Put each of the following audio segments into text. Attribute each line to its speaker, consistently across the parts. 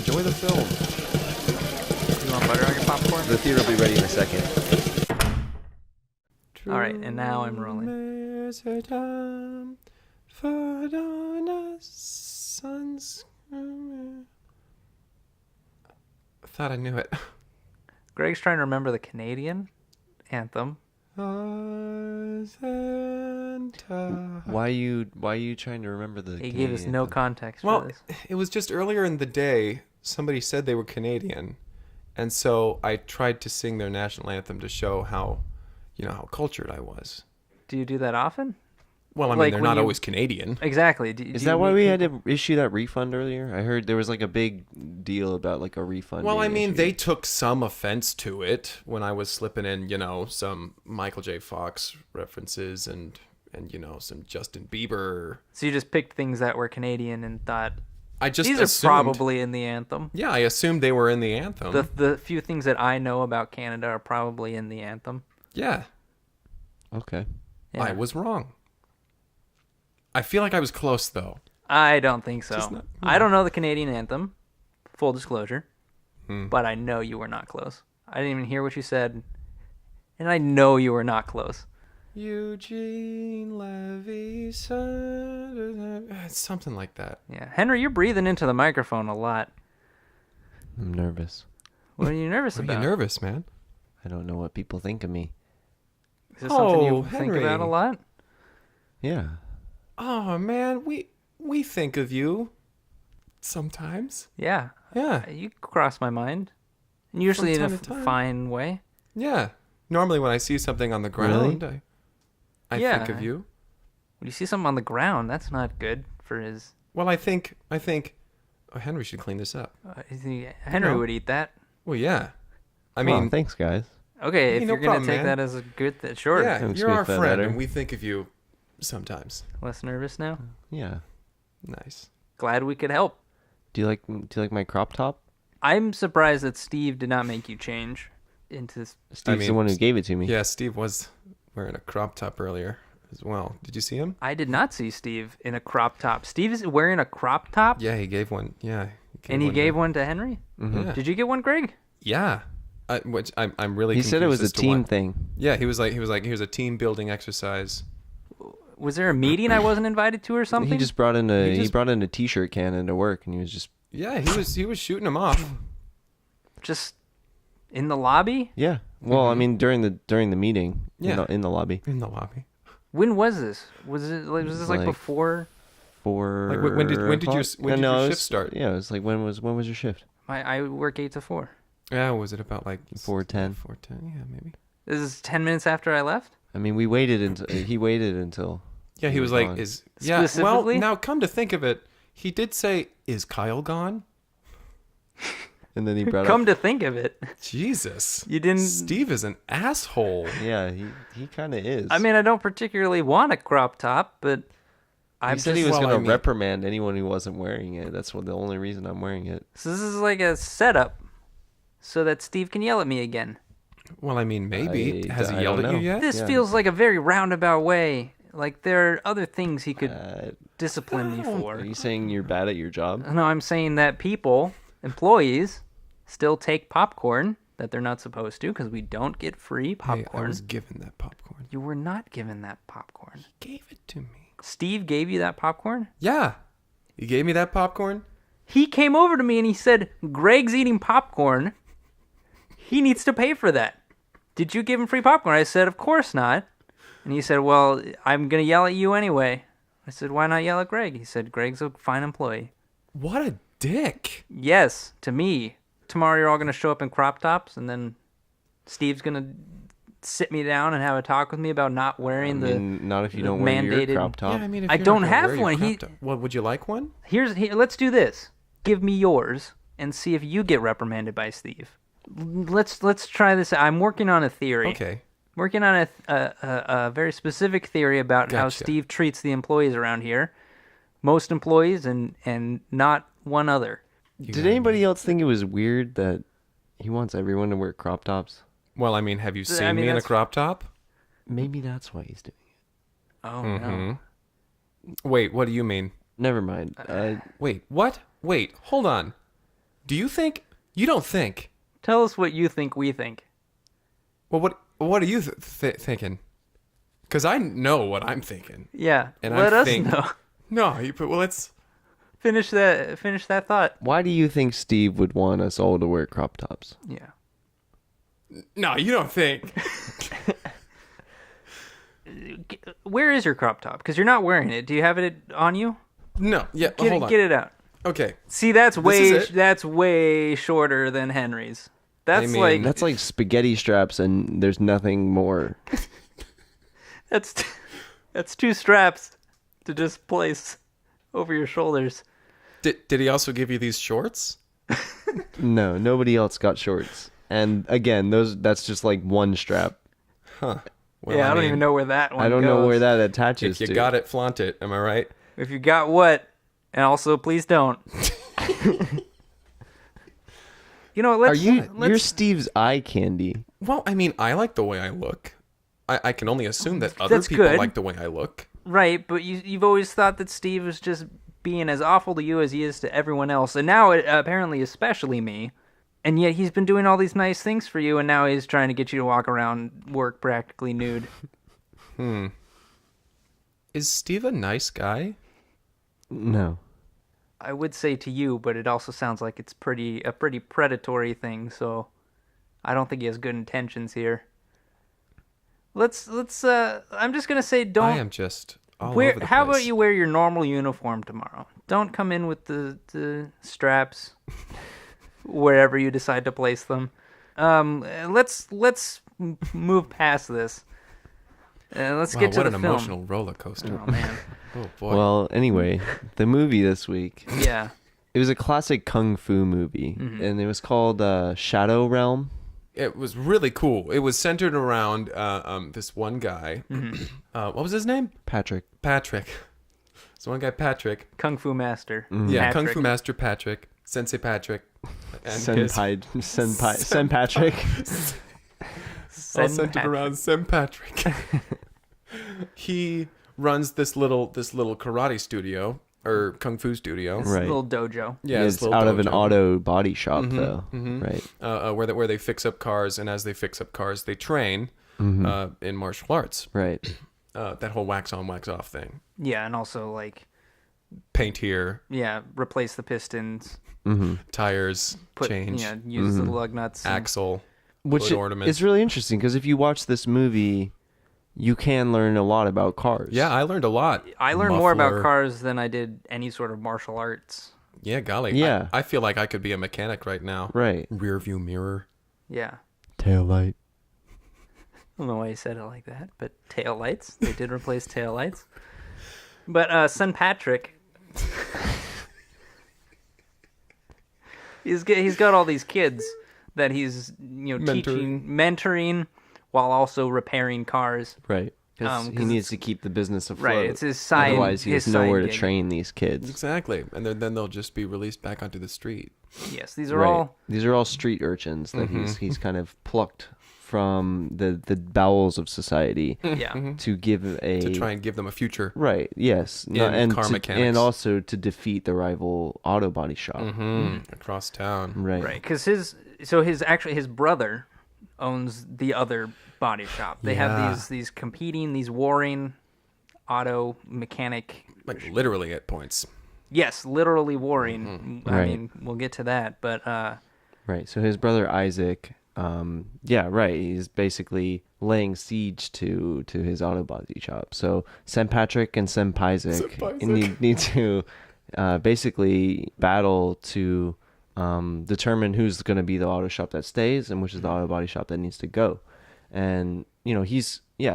Speaker 1: enjoy the film.
Speaker 2: You want butter on your popcorn?
Speaker 3: The theater will be ready in a second.
Speaker 2: All right, and now I'm rolling.
Speaker 1: There's a time for the sun's. I thought I knew it.
Speaker 2: Greg's trying to remember the Canadian anthem.
Speaker 3: Why are you trying to remember the
Speaker 2: He gave us no context for
Speaker 1: Well,
Speaker 2: this.
Speaker 1: it was just earlier in the day, somebody said they were Canadian. And so I tried to sing their national anthem to show how cultured I was.
Speaker 2: Do you do that often?
Speaker 1: Well, I mean,
Speaker 2: Like
Speaker 1: they're
Speaker 2: when
Speaker 1: not
Speaker 2: you-
Speaker 1: always Canadian.
Speaker 2: Exactly.
Speaker 3: Is that why we had to issue that refund earlier? I heard there was like a big deal about like a refund.
Speaker 1: Well, I
Speaker 3: being
Speaker 1: mean,
Speaker 3: issued.
Speaker 1: they took some offense to it when I was slipping in, some Michael J. Fox references and some Justin Bieber.
Speaker 2: So you just picked things that were Canadian and thought,
Speaker 1: I just
Speaker 2: these
Speaker 1: assumed,
Speaker 2: are probably in the anthem.
Speaker 1: Yeah, I assumed they were in the anthem.
Speaker 2: The few things that I know about Canada are probably in the anthem.
Speaker 1: Yeah.
Speaker 3: Okay.
Speaker 2: Yeah.
Speaker 1: I was wrong. I feel like I was close, though.
Speaker 2: I don't think so.
Speaker 1: Just not-
Speaker 2: I don't know the Canadian anthem, full disclosure,
Speaker 1: Hmm.
Speaker 2: but I know you were not close. I didn't even hear what you said, and I know you were not close.
Speaker 1: Eugene Levy, something like that.
Speaker 2: Yeah, Henry, you're breathing into the microphone a lot.
Speaker 3: I'm nervous.
Speaker 2: What are you nervous
Speaker 1: Are you
Speaker 2: about?
Speaker 1: nervous, man?
Speaker 3: I don't know what people think of me.
Speaker 2: Is this something you
Speaker 1: Oh,
Speaker 2: think
Speaker 1: Henry.
Speaker 2: about a lot?
Speaker 3: Yeah.
Speaker 1: Oh, man, we think of you sometimes.
Speaker 2: Yeah,
Speaker 1: Yeah,
Speaker 2: you cross my mind, and usually in a
Speaker 1: time to time.
Speaker 2: fine way.
Speaker 1: yeah. Normally when I see something on the ground, I
Speaker 2: Yeah.
Speaker 1: think of you.
Speaker 2: When you see something on the ground, that's not good for his.
Speaker 1: Well, I think Henry should clean this up.
Speaker 2: Henry
Speaker 1: No.
Speaker 2: would eat that.
Speaker 1: Well, yeah. I
Speaker 3: I
Speaker 1: mean,
Speaker 3: mean, thanks, guys.
Speaker 2: Okay,
Speaker 1: Hey,
Speaker 2: if
Speaker 1: no
Speaker 2: you're gonna
Speaker 1: problem,
Speaker 2: take
Speaker 1: man.
Speaker 2: that as a good, sure.
Speaker 1: yeah,
Speaker 3: Makes
Speaker 1: you're
Speaker 3: me
Speaker 1: our
Speaker 3: feel
Speaker 1: friend,
Speaker 3: better.
Speaker 1: and we think of you sometimes.
Speaker 2: Less nervous now.
Speaker 3: Yeah.
Speaker 1: Nice.
Speaker 2: Glad we could help.
Speaker 3: Do you like my crop top?
Speaker 2: I'm surprised that Steve did not make you change into.
Speaker 3: Steve's the
Speaker 1: mean,
Speaker 3: one who gave it to me.
Speaker 1: Yeah, Steve was wearing a crop top earlier as well. Did you see him?
Speaker 2: I did not see Steve in a crop top. Steve is wearing a crop top,
Speaker 1: Yeah, he gave one. Yeah,
Speaker 2: and he gave one to Henry.
Speaker 3: Mhm.
Speaker 1: Yeah.
Speaker 2: Did you get one, Greg?
Speaker 1: Yeah. Which I'm really.
Speaker 3: He said it was
Speaker 1: confused
Speaker 3: a
Speaker 1: as to
Speaker 3: team
Speaker 1: why.
Speaker 3: thing.
Speaker 1: Yeah, he was like here's a team building exercise.
Speaker 2: Was there a meeting I wasn't invited to or something?
Speaker 3: He just brought in a
Speaker 1: He
Speaker 3: he
Speaker 1: just-
Speaker 3: brought in a t-shirt cannon to work, and he was just
Speaker 1: Yeah, he was shooting him off.
Speaker 2: Just in the lobby.
Speaker 3: yeah. Well, I mean during the meeting,
Speaker 1: Yeah.
Speaker 3: in the lobby
Speaker 1: In the lobby.
Speaker 2: When was this? Was this like
Speaker 3: Like-
Speaker 2: before?
Speaker 3: for
Speaker 1: Like, when did your
Speaker 3: it
Speaker 1: shift
Speaker 3: was-
Speaker 1: start?
Speaker 3: Yeah, it was like when was your shift?
Speaker 2: I work 8 to 4.
Speaker 1: Yeah, was it about like
Speaker 3: 4:10?
Speaker 1: 4:10, yeah, maybe.
Speaker 2: This is 10 minutes after I left.
Speaker 3: I mean, we waited until he waited until.
Speaker 1: Yeah, he
Speaker 3: He
Speaker 1: was
Speaker 3: was
Speaker 1: like,
Speaker 3: gone.
Speaker 1: yeah. Well,
Speaker 2: Specifically?
Speaker 1: now come to think of it, he did say, "Is Kyle gone?"
Speaker 3: And then he brought
Speaker 2: Come
Speaker 3: up.
Speaker 2: to think of it,
Speaker 1: Jesus,
Speaker 2: you didn't.
Speaker 1: Steve is an asshole.
Speaker 3: Yeah, he kind of is.
Speaker 2: I mean, I don't particularly want a crop top, but
Speaker 3: he
Speaker 2: I'm
Speaker 3: said
Speaker 2: just.
Speaker 3: he was
Speaker 1: well,
Speaker 3: gonna
Speaker 1: I mean-
Speaker 3: reprimand anyone who wasn't wearing it. That's the only reason I'm wearing it.
Speaker 2: So this is like a setup, so that Steve can yell at me again.
Speaker 1: Well, I mean, maybe
Speaker 3: I
Speaker 1: has he
Speaker 3: don't
Speaker 1: yelled at you
Speaker 3: know.
Speaker 1: yet?
Speaker 2: This
Speaker 3: Yeah.
Speaker 2: feels like a very roundabout way. Like there are other things he could
Speaker 3: Uh,
Speaker 2: discipline me for.
Speaker 3: are you saying you're bad at your job?
Speaker 2: No, I'm saying that people, employees, still take popcorn that they're not supposed to because we don't get free
Speaker 1: Hey,
Speaker 2: popcorn.
Speaker 1: I was given that popcorn.
Speaker 2: You were not given that popcorn.
Speaker 1: He gave it to me.
Speaker 2: Steve gave you that popcorn?
Speaker 1: Yeah, he gave me that popcorn.
Speaker 2: He came over to me and he said, Greg's eating popcorn. He needs to pay for that. Did you give him free popcorn? I said, of course not. And he said, well, I'm going to yell at you anyway. I said, why not yell at Greg? He said, Greg's a fine employee.
Speaker 1: What a dick.
Speaker 2: Yes, to me. Tomorrow you're all going to show up in crop tops and then Steve's going to sit me down and have a talk with me about not wearing
Speaker 3: I mean, not if you
Speaker 2: the
Speaker 3: don't wear your
Speaker 2: mandated-
Speaker 3: crop top.
Speaker 1: Yeah, I mean, if
Speaker 2: I
Speaker 1: you're
Speaker 2: don't
Speaker 1: not gonna
Speaker 2: have
Speaker 1: wear your
Speaker 2: one.
Speaker 1: crop top- Well, would you like one?
Speaker 2: Here, let's do this. Give me yours and see if you get reprimanded by Steve. Let's try this. I'm working on a theory.
Speaker 1: Okay.
Speaker 2: Working on a very specific theory about how
Speaker 1: Gotcha.
Speaker 2: Steve treats the employees around here. Most employees and not one other.
Speaker 3: Did anybody else think it was weird that he wants everyone to wear crop tops?
Speaker 1: Well, I mean, have you seen
Speaker 2: I mean,
Speaker 1: me in a
Speaker 2: that's-
Speaker 1: crop top?
Speaker 3: Maybe that's why he's doing it.
Speaker 2: Oh
Speaker 1: Mm-hmm.
Speaker 2: no.
Speaker 1: Wait, what do you mean?
Speaker 3: Never mind.
Speaker 1: Wait, what? Wait, hold on. Do you think? You don't think?
Speaker 2: Tell us what you think we think.
Speaker 1: Well, what are you thinking? Because I know what I'm thinking.
Speaker 2: Yeah,
Speaker 1: And
Speaker 2: let
Speaker 1: I
Speaker 2: us
Speaker 1: think-
Speaker 2: know.
Speaker 1: No, well, let's.
Speaker 2: Finish that thought.
Speaker 3: Why do you think Steve would want us all to wear crop tops?
Speaker 2: Yeah.
Speaker 1: No, you don't think.
Speaker 2: Where is your crop top? Because you're not wearing it. Do you have it on you?
Speaker 1: No, yeah.
Speaker 2: Get
Speaker 1: hold
Speaker 2: it,
Speaker 1: on.
Speaker 2: get it out.
Speaker 1: Okay.
Speaker 2: See, that's
Speaker 1: is it.
Speaker 2: that's way shorter than Henry's. That's
Speaker 1: I mean-
Speaker 2: like
Speaker 3: That's like spaghetti straps, and there's nothing more.
Speaker 2: that's two straps to just place over your shoulders.
Speaker 1: Did he also give you these shorts?
Speaker 3: No, nobody else got shorts. And again, that's just like one strap.
Speaker 1: Huh. Well,
Speaker 2: Yeah, I don't
Speaker 1: mean,
Speaker 2: even know where that one
Speaker 3: I don't know
Speaker 2: goes.
Speaker 3: where that attaches
Speaker 1: If you
Speaker 3: to.
Speaker 1: got it, flaunt it. Am I right?
Speaker 2: If you got what, and also please don't. You know, let's.
Speaker 3: You're Steve's eye candy.
Speaker 1: Well, I mean, I like the way I look. I can only assume that other
Speaker 2: That's
Speaker 1: people
Speaker 2: good.
Speaker 1: like the way I look.
Speaker 2: Right, but you've always thought that Steve was just being as awful to you as he is to everyone else, and now apparently especially me. And yet he's been doing all these nice things for you, and now he's trying to get you to walk around work practically nude.
Speaker 1: Is Steve a nice guy?
Speaker 3: No.
Speaker 2: I would say to you, but it also sounds like it's a pretty predatory thing, so I don't think he has good intentions here. Let's I'm just gonna say don't
Speaker 1: I am just all over the
Speaker 2: how
Speaker 1: place.
Speaker 2: about you wear your normal uniform tomorrow? Don't come in with the straps wherever you decide to place them. Let's move past this. Let's
Speaker 1: Wow,
Speaker 2: get to
Speaker 1: what
Speaker 2: the
Speaker 1: an
Speaker 2: film.
Speaker 1: emotional roller coaster.
Speaker 2: Oh man.
Speaker 1: Oh boy.
Speaker 3: Well, anyway, the movie this week.
Speaker 2: Yeah.
Speaker 3: It was a classic kung fu movie, and it was called Shadow Realm.
Speaker 1: It was really cool. It was centered around this one guy. What was his name?
Speaker 3: Patrick.
Speaker 1: Patrick. This one guy, Patrick.
Speaker 2: Kung Fu Master.
Speaker 1: Yeah, Kung
Speaker 2: Patrick.
Speaker 1: Fu Master Patrick. Sensei Patrick. And his-
Speaker 3: Senpai Patrick.
Speaker 1: all centered around Sam Patrick. He runs this little karate studio or kung fu studio.
Speaker 3: Right.
Speaker 2: Little dojo.
Speaker 1: Yeah,
Speaker 3: It's
Speaker 1: this little
Speaker 3: out of an
Speaker 1: dojo.
Speaker 3: auto body shop, though. Right.
Speaker 1: Where they fix up cars, and as they fix up cars, they train in martial arts.
Speaker 3: Right.
Speaker 1: That whole wax on, wax off thing.
Speaker 2: Yeah, and also like
Speaker 1: Paint here,
Speaker 2: replace the pistons,
Speaker 1: tires, change,
Speaker 2: use the lug nuts. and-
Speaker 1: axle,
Speaker 3: Which
Speaker 1: wood ornaments.
Speaker 3: is really interesting because if you watch this movie, you can learn a lot about cars.
Speaker 1: Yeah, I learned a lot.
Speaker 2: I learned more about
Speaker 1: Muffler.
Speaker 2: cars than I did any sort of martial arts.
Speaker 1: Yeah, golly.
Speaker 3: Yeah.
Speaker 1: I feel like I could be a mechanic right now.
Speaker 3: Right.
Speaker 1: Rear view mirror.
Speaker 2: Yeah.
Speaker 3: Tail light.
Speaker 2: I don't know why you said it like that, but tail lights. They did replace tail lights. But son Patrick, he's got all these kids that he's mentoring while also repairing cars.
Speaker 3: Right. Because he
Speaker 2: 'cause
Speaker 3: needs to keep the business afloat.
Speaker 2: Right, it's his side.
Speaker 3: Otherwise, he
Speaker 2: his
Speaker 3: has nowhere
Speaker 2: side
Speaker 3: to
Speaker 2: gig.
Speaker 3: train these kids.
Speaker 1: Exactly. And then they'll just be released back onto the street.
Speaker 2: Yes, these are
Speaker 3: Right.
Speaker 2: all.
Speaker 3: These are all street urchins that he's kind of plucked from the bowels of society
Speaker 2: Yeah.
Speaker 3: to give a
Speaker 1: To try and give them a future.
Speaker 3: right. Yes.
Speaker 1: In car mechanics.
Speaker 3: and also to defeat the rival auto body shop.
Speaker 1: Across town.
Speaker 3: Right.
Speaker 2: Right, because his brother owns the other body shop. They
Speaker 1: Yeah.
Speaker 2: have these competing, these warring auto mechanic.
Speaker 1: Like literally at points.
Speaker 2: Yes, literally warring. I
Speaker 3: Right.
Speaker 2: mean, we'll get to that, but
Speaker 3: Right. So his brother Isaac, he's basically laying siege to his auto body shop. So Sam Patrick and Sam Isaac need to basically battle to determine who's going to be the auto shop that stays and which is the auto body shop that needs to go. And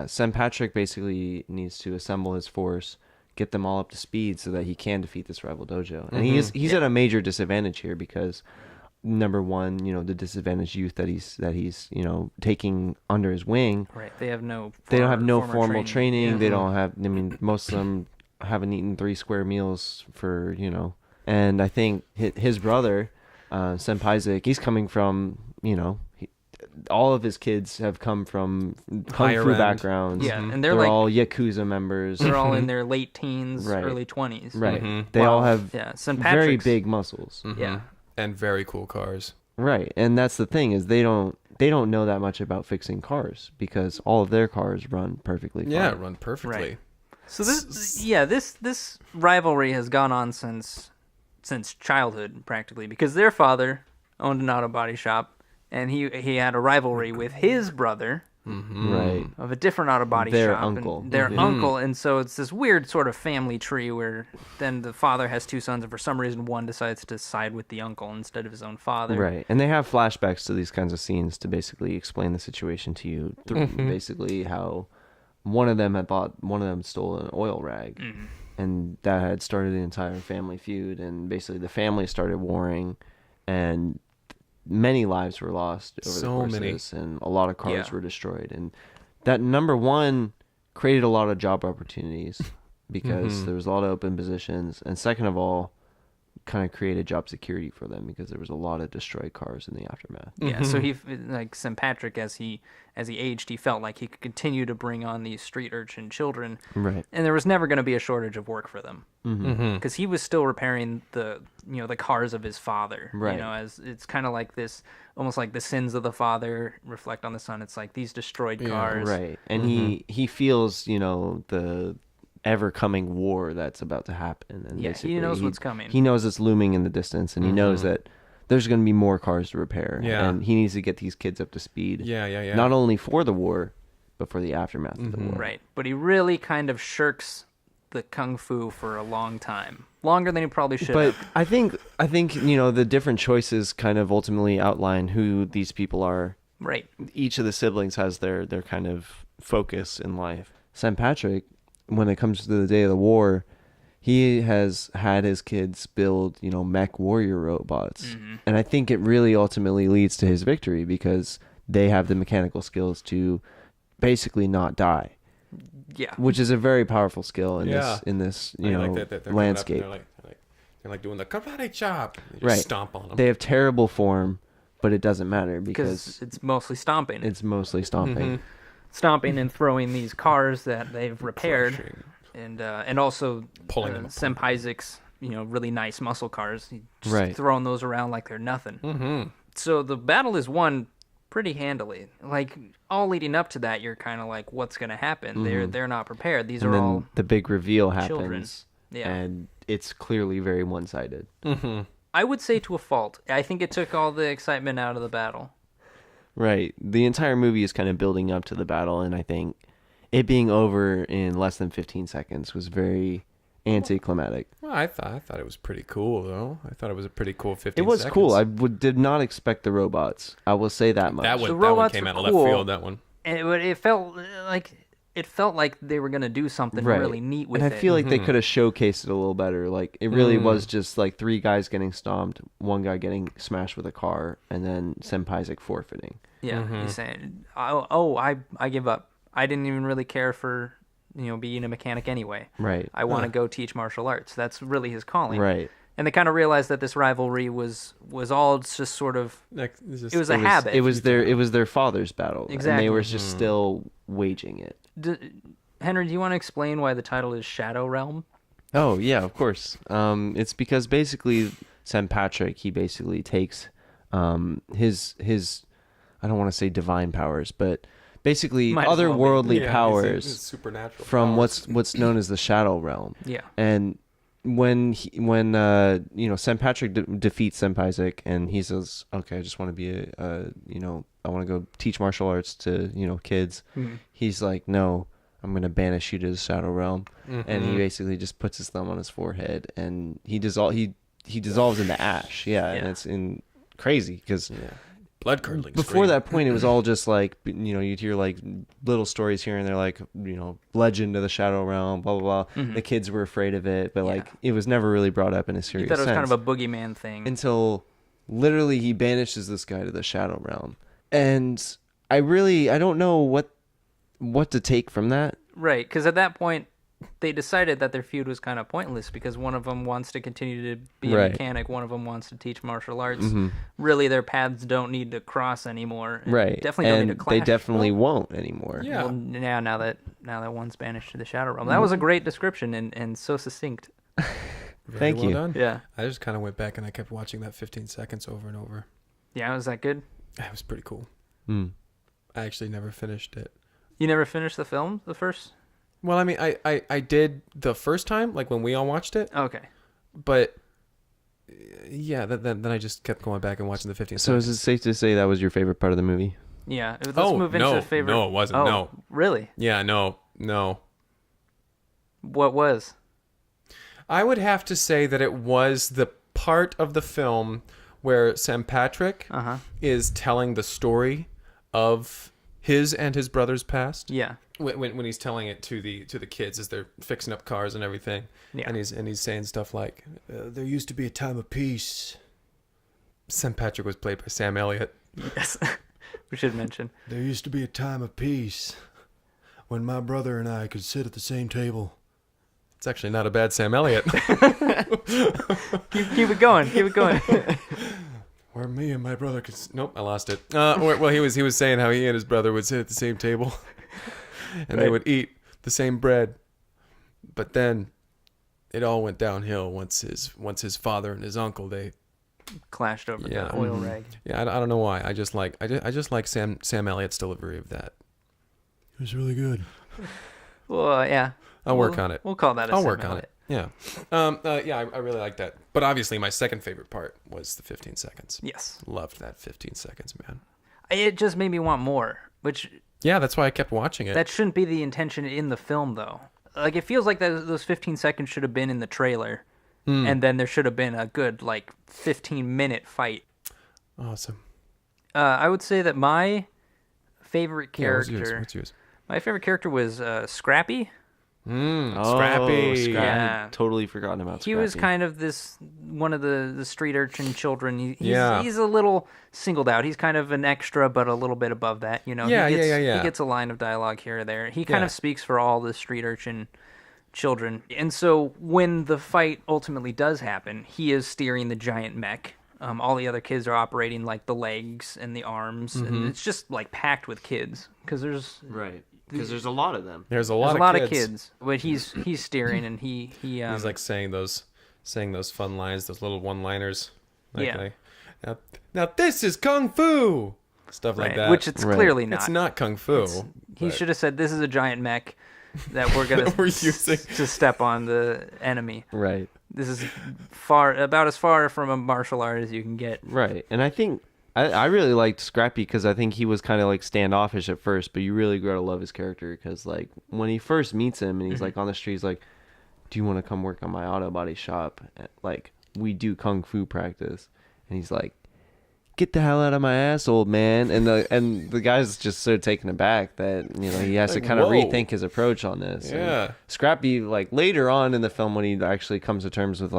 Speaker 3: Sam Patrick basically needs to assemble his force, get them all up to speed so that he can defeat this rival dojo. And he's at a major disadvantage here because number one, the disadvantaged youth that he's taking under his wing.
Speaker 2: right, they have no.
Speaker 3: They don't have no
Speaker 2: former
Speaker 3: formal training.
Speaker 2: Yeah.
Speaker 3: They don't have. I mean, most of them haven't eaten 3 square meals for. And I think his brother, Senpai Isaac, he's coming from. All of his kids have come from kung
Speaker 1: Higher
Speaker 3: fu
Speaker 1: end.
Speaker 3: backgrounds.
Speaker 2: Yeah, and
Speaker 3: they're
Speaker 2: they're like
Speaker 3: all yakuza members.
Speaker 2: they're all in their late teens,
Speaker 3: Right.
Speaker 2: early 20s.
Speaker 3: Right. They all have
Speaker 2: Yeah, St.
Speaker 3: very
Speaker 2: Patrick's.
Speaker 3: big muscles.
Speaker 2: Yeah,
Speaker 1: And very cool cars.
Speaker 3: Right, and that's the thing is they don't know that much about fixing cars because all of their cars run perfectly fine.
Speaker 1: Yeah, run perfectly.
Speaker 2: Right. So this rivalry has gone on since childhood practically, because their father owned an auto body shop, and he had a rivalry with his brother.
Speaker 3: Right.
Speaker 2: Of a different auto body
Speaker 3: Their
Speaker 2: shop.
Speaker 3: uncle.
Speaker 2: And their uncle, and so it's this weird sort of family tree where then the father has two sons, and for some reason one decides to side with the uncle instead of his own father.
Speaker 3: Right, and they have flashbacks to these kinds of scenes to basically explain the situation to you. Basically, how one of them stole an oil rag, and that had started the entire family feud, and basically the family started warring, and many lives were lost over the course of this, and a lot of cars were destroyed. And that, number one, created a lot of job opportunities because there was a lot of open positions, and second of all, kind of created job security for them because there was a lot of destroyed cars in the aftermath.
Speaker 2: Yeah, so he, like St. Patrick, as he aged, he felt like he could continue to bring on these street urchin children,
Speaker 3: Right.
Speaker 2: and there was never going to be a shortage of work for them because he was still repairing the cars of his father.
Speaker 3: Right.
Speaker 2: As it's kind of like this, almost like the sins of the father reflect on the son. It's like these destroyed cars.
Speaker 3: Right, and he feels the ever coming war that's about to happen, and
Speaker 2: he knows what's coming.
Speaker 3: He knows it's looming in the distance, and he knows that there's going to be more cars to repair, and he needs to get these kids up to speed.
Speaker 1: Yeah.
Speaker 3: Not only for the war, but for the aftermath of the war.
Speaker 2: Right, but he really kind of shirks the kung fu for a long time, longer than he probably should
Speaker 3: But
Speaker 2: have.
Speaker 3: I think the different choices kind of ultimately outline who these people are.
Speaker 2: Right.
Speaker 3: Each of the siblings has their kind of focus in life. St. Patrick, when it comes to the day of the war, he has had his kids build, mech warrior robots. And I think it really ultimately leads to his victory because they have the mechanical skills to basically not die.
Speaker 2: Yeah.
Speaker 3: Which is a very powerful skill in this
Speaker 1: I like that they're coming up and
Speaker 3: landscape.
Speaker 1: they're like doing the karate chop. You just
Speaker 3: Right.
Speaker 1: stomp on them.
Speaker 3: They have terrible form, but it doesn't matter because
Speaker 2: it's mostly stomping.
Speaker 3: it's mostly stomping.
Speaker 2: Stomping and throwing these cars that they've repaired,
Speaker 1: Crushing.
Speaker 2: and also
Speaker 1: Pulling them
Speaker 2: Sam Isaac's really nice muscle cars. He's just
Speaker 3: Right.
Speaker 2: throwing those around like they're nothing. So the battle is won pretty handily. Like all leading up to that, you're kind of like, what's going to happen? They're not prepared. These
Speaker 3: And
Speaker 2: are
Speaker 3: then
Speaker 2: all
Speaker 3: the big reveal
Speaker 2: children.
Speaker 3: happens,
Speaker 2: Yeah.
Speaker 3: and it's clearly very one-sided.
Speaker 2: I would say to a fault. I think it took all the excitement out of the battle.
Speaker 3: Right. The entire movie is kind of building up to the battle, and I think it being over in less than 15 seconds was very anticlimactic.
Speaker 1: Well, I thought it was pretty cool though. I thought it was a pretty cool 15
Speaker 3: It was
Speaker 1: seconds.
Speaker 3: cool. I did not expect the robots. I will say that much.
Speaker 1: That
Speaker 2: The
Speaker 1: one
Speaker 2: robots
Speaker 1: came
Speaker 2: were
Speaker 1: out of left
Speaker 2: cool.
Speaker 1: field. That one.
Speaker 2: And it felt like they were going to do something
Speaker 3: Right.
Speaker 2: really neat with
Speaker 3: and
Speaker 2: it.
Speaker 3: I feel like they could have showcased it a little better. Like it really was just like three guys getting stomped, one guy getting smashed with a car, and then Senpai's forfeiting.
Speaker 2: Yeah, he's saying, I give up. I didn't even really care for, being a mechanic anyway.
Speaker 3: Right.
Speaker 2: I want to go teach martial arts. That's really his calling.
Speaker 3: Right.
Speaker 2: And they kind of realized that this rivalry was all just sort of,
Speaker 1: Like, it's just-
Speaker 2: it was a habit.
Speaker 3: It was their father's battle. And
Speaker 2: Exactly.
Speaker 3: they were just still waging it.
Speaker 2: Henry, do you want to explain why the title is Shadow Realm?
Speaker 3: Oh yeah, of course. It's because basically St. Patrick, he basically takes his I don't want to say divine powers, but basically
Speaker 2: Might as well be.
Speaker 3: otherworldly
Speaker 1: Yeah,
Speaker 3: powers
Speaker 1: it's supernatural
Speaker 3: from
Speaker 1: powers.
Speaker 3: what's known as the Shadow Realm.
Speaker 2: Yeah.
Speaker 3: And when St. Patrick defeats Senpai's and he says, "Okay, I just want to be I want to go teach martial arts to kids." He's like, "No, I'm gonna banish you to the Shadow Realm," and he basically just puts his thumb on his forehead and he dissolves into ash. Yeah, and it's crazy because.
Speaker 1: Blood curdling.
Speaker 3: Before that point, it was all just like, you'd hear like little stories here and there, like, legend of the Shadow Realm, blah, blah, blah. The kids were afraid of it, but like, it was never really brought up in a serious
Speaker 2: You thought it was
Speaker 3: sense.
Speaker 2: kind of a boogeyman thing.
Speaker 3: Until literally he banishes this guy to the Shadow Realm. And I don't know what to take from that.
Speaker 2: Right, because at that point, they decided that their feud was kind of pointless because one of them wants to continue to be a mechanic, one of them wants to teach martial arts. Really, their paths don't need to cross anymore.
Speaker 3: Right.
Speaker 2: Definitely don't
Speaker 3: and
Speaker 2: need to clash.
Speaker 3: they definitely won't anymore.
Speaker 1: Yeah.
Speaker 2: Well, now that one's banished to the Shadow Realm. That was a great description and so succinct.
Speaker 1: Very
Speaker 3: Thank
Speaker 1: well
Speaker 3: you.
Speaker 1: done.
Speaker 2: Yeah.
Speaker 1: I just kind of went back and I kept watching that 15 seconds over and over.
Speaker 2: Yeah, was that good?
Speaker 1: It was pretty cool.
Speaker 3: Mm.
Speaker 1: I actually never finished it.
Speaker 2: You never finished the film, the first?
Speaker 1: Well, I mean, I did the first time, like when we all watched it,
Speaker 2: Okay.
Speaker 1: but yeah, then I just kept going back and watching the 15
Speaker 3: So
Speaker 1: seconds.
Speaker 3: is it safe to say that was your favorite part of the movie?
Speaker 2: Yeah. Let's move into
Speaker 1: no,
Speaker 2: favorite.
Speaker 1: no, it wasn't.
Speaker 2: Oh,
Speaker 1: No.
Speaker 2: really?
Speaker 1: Yeah, no.
Speaker 2: What was?
Speaker 1: I would have to say that it was the part of the film where Sam Patrick is telling the story of his and his brother's past.
Speaker 2: Yeah.
Speaker 1: When he's telling it to the kids as they're fixing up cars and everything.
Speaker 2: Yeah.
Speaker 1: And he's saying stuff like, there used to be a time of peace. Sam Patrick was played by Sam Elliott.
Speaker 2: Yes. We should mention.
Speaker 4: There used to be a time of peace when my brother and I could sit at the same table.
Speaker 1: It's actually not a bad Sam Elliott.
Speaker 2: Keep it going. Keep it going.
Speaker 1: Where me and my brother could... Nope, I lost it. Well, he was saying how he and his brother would sit at the same table. And they would eat the same bread. But then it all went downhill once his father and his uncle, they...
Speaker 2: Clashed over
Speaker 1: Yeah.
Speaker 2: the oil rag.
Speaker 1: Yeah, I don't know why. I just like Sam Elliott's delivery of that.
Speaker 4: It was really good.
Speaker 2: Well, yeah.
Speaker 1: I'll work on it.
Speaker 2: We'll call that a
Speaker 1: I'll
Speaker 2: Sam
Speaker 1: work on
Speaker 2: Elliott.
Speaker 1: it. Yeah. I really like that. But obviously, my second favorite part was the 15 seconds.
Speaker 2: Yes.
Speaker 1: Loved that 15 seconds, man.
Speaker 2: It just made me want more, which
Speaker 1: Yeah, that's why I kept watching it.
Speaker 2: that shouldn't be the intention in the film, though. Like, it feels like those 15 seconds should have been in the trailer, and then there should have been a good, 15-minute fight.
Speaker 1: Awesome.
Speaker 2: I would say that my favorite character...
Speaker 1: Yeah, what's yours?
Speaker 2: My favorite character was Scrappy.
Speaker 1: Scrappy.
Speaker 2: Yeah.
Speaker 3: Totally forgotten about Scrappy.
Speaker 2: He was kind of one of the street urchin children. He's a little singled out. He's kind of an extra, but a little bit above that. You know.
Speaker 1: Yeah.
Speaker 2: He gets a line of dialogue here or there. He kind of speaks for all the street urchin children. And so when the fight ultimately does happen, he is steering the giant mech. All the other kids are operating the legs and the arms, and it's just packed with kids because there's
Speaker 3: right. Because there's a lot of them.
Speaker 1: There's a
Speaker 2: there's
Speaker 1: lot
Speaker 2: a
Speaker 1: of
Speaker 2: lot
Speaker 1: kids.
Speaker 2: of kids, but he's steering and he
Speaker 1: He's saying those fun lines, those little one-liners.
Speaker 2: Yeah.
Speaker 1: Now this is kung fu. Stuff like
Speaker 2: right,
Speaker 1: that.
Speaker 2: which it's clearly not.
Speaker 1: It's not kung fu.
Speaker 2: He should have said, "This is a giant mech that we're gonna
Speaker 1: We're using
Speaker 2: to step on the enemy.
Speaker 3: Right.
Speaker 2: This is about as far from a martial art as you can get."
Speaker 3: Right. And I think I really liked Scrappy because I think he was kind of standoffish at first, but you really grow to love his character because when he first meets him and he's on the street, he's like, "Do you want to come work on my auto body shop? We do kung fu practice." And he's like, "Get the hell out of my ass, old man!" And the guy's just so taken aback that he has to kind of
Speaker 1: whoa.
Speaker 3: rethink his approach on this.
Speaker 1: Yeah.
Speaker 3: And Scrappy later on in the film when he actually comes to terms with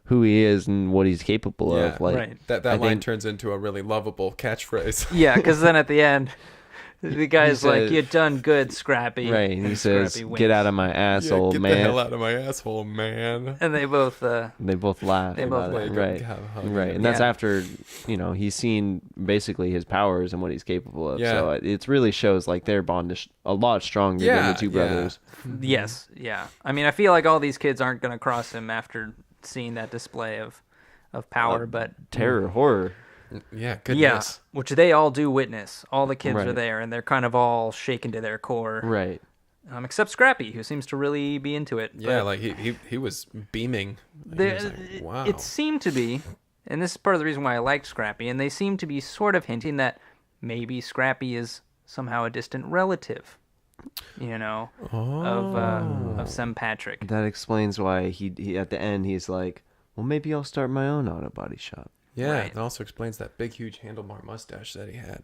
Speaker 3: who he is and what he's capable of.
Speaker 2: right.
Speaker 1: That
Speaker 3: I
Speaker 1: line
Speaker 3: think-
Speaker 1: turns into a really lovable catchphrase.
Speaker 2: Yeah, because then at the end, the guy's
Speaker 3: He
Speaker 2: like,
Speaker 3: said-
Speaker 2: "You done good, Scrappy."
Speaker 3: Right, and he says,
Speaker 2: Scrappy wins.
Speaker 3: "Get out of my ass, old
Speaker 1: Get
Speaker 3: man."
Speaker 1: the hell out of my asshole, man.
Speaker 2: And they both,
Speaker 3: They both laugh.
Speaker 2: They both
Speaker 3: about
Speaker 2: laugh.
Speaker 3: it.
Speaker 1: Like,
Speaker 3: Right,
Speaker 1: have a hug.
Speaker 3: right, and that's
Speaker 2: Yeah.
Speaker 3: after he's seen basically his powers and what he's capable of.
Speaker 1: Yeah.
Speaker 3: So it really shows their bond is a lot stronger than
Speaker 1: Yeah,
Speaker 3: the two
Speaker 1: yeah.
Speaker 3: brothers.
Speaker 2: yes, yeah. I mean, I feel like all these kids aren't gonna cross him after seeing that display of power, but
Speaker 3: Terror, horror.
Speaker 1: Yeah,
Speaker 2: yeah,
Speaker 1: goodness.
Speaker 2: which they all do witness. All the kids are
Speaker 3: Right.
Speaker 2: there, and they're kind of all shaken to their core.
Speaker 3: Right.
Speaker 2: Except Scrappy, who seems to really be into it.
Speaker 1: Yeah,
Speaker 2: But
Speaker 1: he was beaming. He
Speaker 2: there-
Speaker 1: was like, wow.
Speaker 2: It seemed to be, and this is part of the reason why I liked Scrappy, and they seem to be sort of hinting that maybe Scrappy is somehow a distant relative, of Sam Patrick.
Speaker 3: That explains why he at the end he's like, "Well, maybe I'll start my own auto body shop."
Speaker 1: Yeah,
Speaker 2: Right.
Speaker 1: it also explains that big, huge handlebar mustache that he had.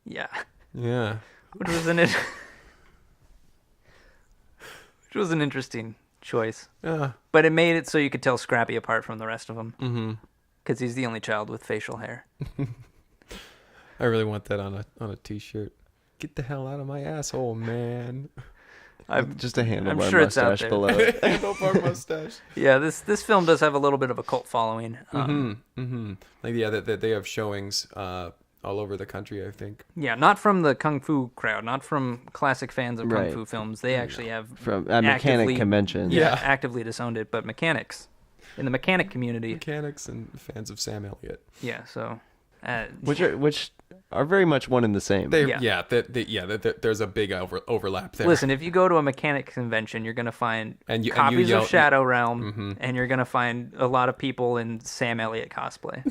Speaker 2: Yeah,
Speaker 1: Yeah.
Speaker 2: which was an interesting choice,
Speaker 1: Yeah.
Speaker 2: but it made it so you could tell Scrappy apart from the rest of them
Speaker 1: Mm-hmm.
Speaker 2: because he's the only child with facial hair.
Speaker 1: I really want that on a t-shirt. Get the hell out of my asshole, man.
Speaker 3: Just a handlebar
Speaker 2: sure it's out
Speaker 3: mustache
Speaker 2: there.
Speaker 3: below it.
Speaker 1: Handlebar mustache.
Speaker 2: Yeah, this film does have a little bit of a cult following.
Speaker 1: Mm-hmm. Like, yeah, they have showings all over the country, I think.
Speaker 2: Yeah, not from the kung fu crowd, not from classic fans of kung
Speaker 3: Right.
Speaker 2: fu films. They actually have
Speaker 3: From a mechanic
Speaker 2: actively-
Speaker 3: convention.
Speaker 1: Yeah.
Speaker 2: actively disowned it, but mechanics in the mechanic community.
Speaker 1: Mechanics and fans of Sam Elliott.
Speaker 2: Yeah, so
Speaker 3: Which are very much one and the same.
Speaker 1: There's a big overlap there.
Speaker 2: listen, if you go to a mechanic convention, you're gonna find
Speaker 1: And you
Speaker 2: copies
Speaker 1: yell-
Speaker 2: of Shadow Realm, and you're gonna find a lot of people in Sam Elliott cosplay.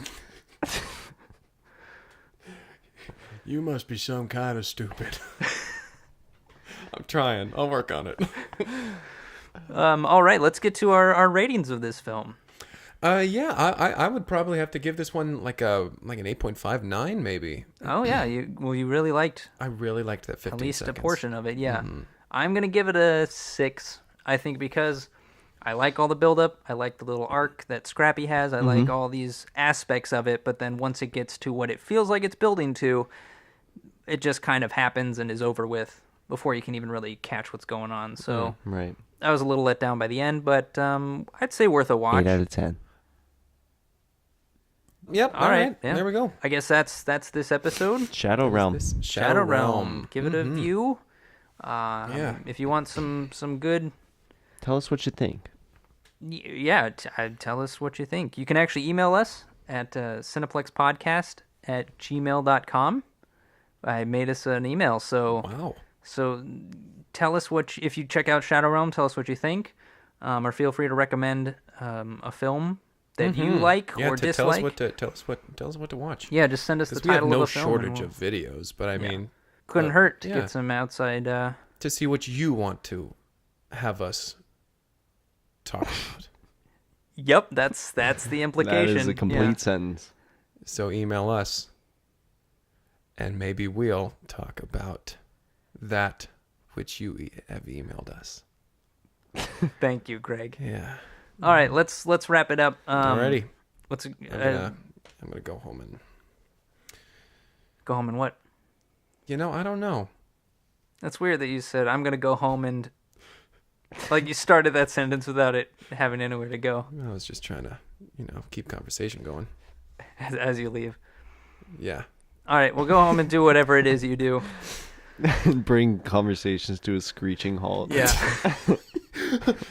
Speaker 4: You must be some kind of stupid.
Speaker 1: I'm trying. I'll work on it.
Speaker 2: All right, let's get to our ratings of this film.
Speaker 1: I would probably have to give this one like an 8.59 maybe.
Speaker 2: Oh yeah, you really liked
Speaker 1: I really liked that 15
Speaker 2: at least
Speaker 1: seconds.
Speaker 2: a portion of it. Yeah, I'm gonna give it a 6. I think because I like all the buildup. I like the little arc that Scrappy has. I like all these aspects of it. But then once it gets to what it feels like it's building to, it just kind of happens and is over with before you can even really catch what's going on. So
Speaker 3: Right.
Speaker 2: I was a little let down by the end, but I'd say worth a watch.
Speaker 3: 8 out of 10.
Speaker 1: Yep.
Speaker 2: All right, yeah.
Speaker 1: There we go.
Speaker 2: I guess that's this episode.
Speaker 3: Shadow Realm.
Speaker 1: This
Speaker 2: Shadow Realm. Give it a view.
Speaker 1: Yeah.
Speaker 2: If you want some good,
Speaker 3: Tell us what you think.
Speaker 2: tell us what you think. You can actually email us at cineplexpodcast@gmail.com. I made us an email, so
Speaker 1: Wow.
Speaker 2: so tell us if you check out Shadow Realm, tell us what you think, or feel free to recommend a film that you like or dislike.
Speaker 1: Tell us what to watch.
Speaker 2: Yeah, just send us the
Speaker 1: Because we have
Speaker 2: title
Speaker 1: no
Speaker 2: of the film. and
Speaker 1: shortage
Speaker 2: we'll-
Speaker 1: of videos, but I mean,
Speaker 2: couldn't hurt to
Speaker 1: yeah.
Speaker 2: get some outside.
Speaker 1: to see what you want to have us talk about.
Speaker 2: Yep, that's the implication.
Speaker 3: That is a complete sentence.
Speaker 1: So email us, and maybe we'll talk about that which you have emailed us.
Speaker 2: Yeah. Thank you, Greg.
Speaker 1: Yeah.
Speaker 2: All right, let's wrap it up.
Speaker 1: Alrighty.
Speaker 2: Let's
Speaker 1: I'm gonna go home and.
Speaker 2: go home and what?
Speaker 1: I don't know.
Speaker 2: That's weird that you said I'm gonna go home and like you started that sentence without it having anywhere to go
Speaker 1: I was just trying to, keep conversation going.
Speaker 2: as you leave.
Speaker 1: Yeah.
Speaker 2: All right, well go home and do whatever it is you do.
Speaker 3: Bring conversations to a screeching halt.
Speaker 2: Yeah.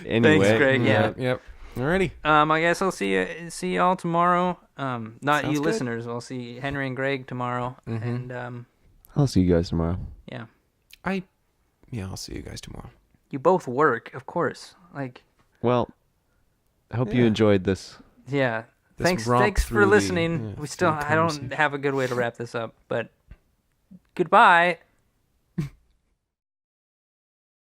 Speaker 3: Anyway.
Speaker 2: Thanks, Greg. Yeah.
Speaker 1: Yep. Alrighty.
Speaker 2: I guess I'll see y'all tomorrow. Not
Speaker 1: Sounds
Speaker 2: you
Speaker 1: good.
Speaker 2: listeners. I'll see Henry and Greg tomorrow. And
Speaker 3: I'll see you guys tomorrow.
Speaker 2: yeah.
Speaker 1: I'll see you guys tomorrow.
Speaker 2: You both work, of course. Like
Speaker 3: Well, I hope you
Speaker 1: Yeah.
Speaker 3: enjoyed this.
Speaker 2: yeah.
Speaker 1: This
Speaker 2: Thanks
Speaker 1: romp
Speaker 2: for
Speaker 1: through
Speaker 2: listening.
Speaker 1: the
Speaker 2: We still
Speaker 1: conversation.
Speaker 2: I don't have a good way to wrap this up, but goodbye.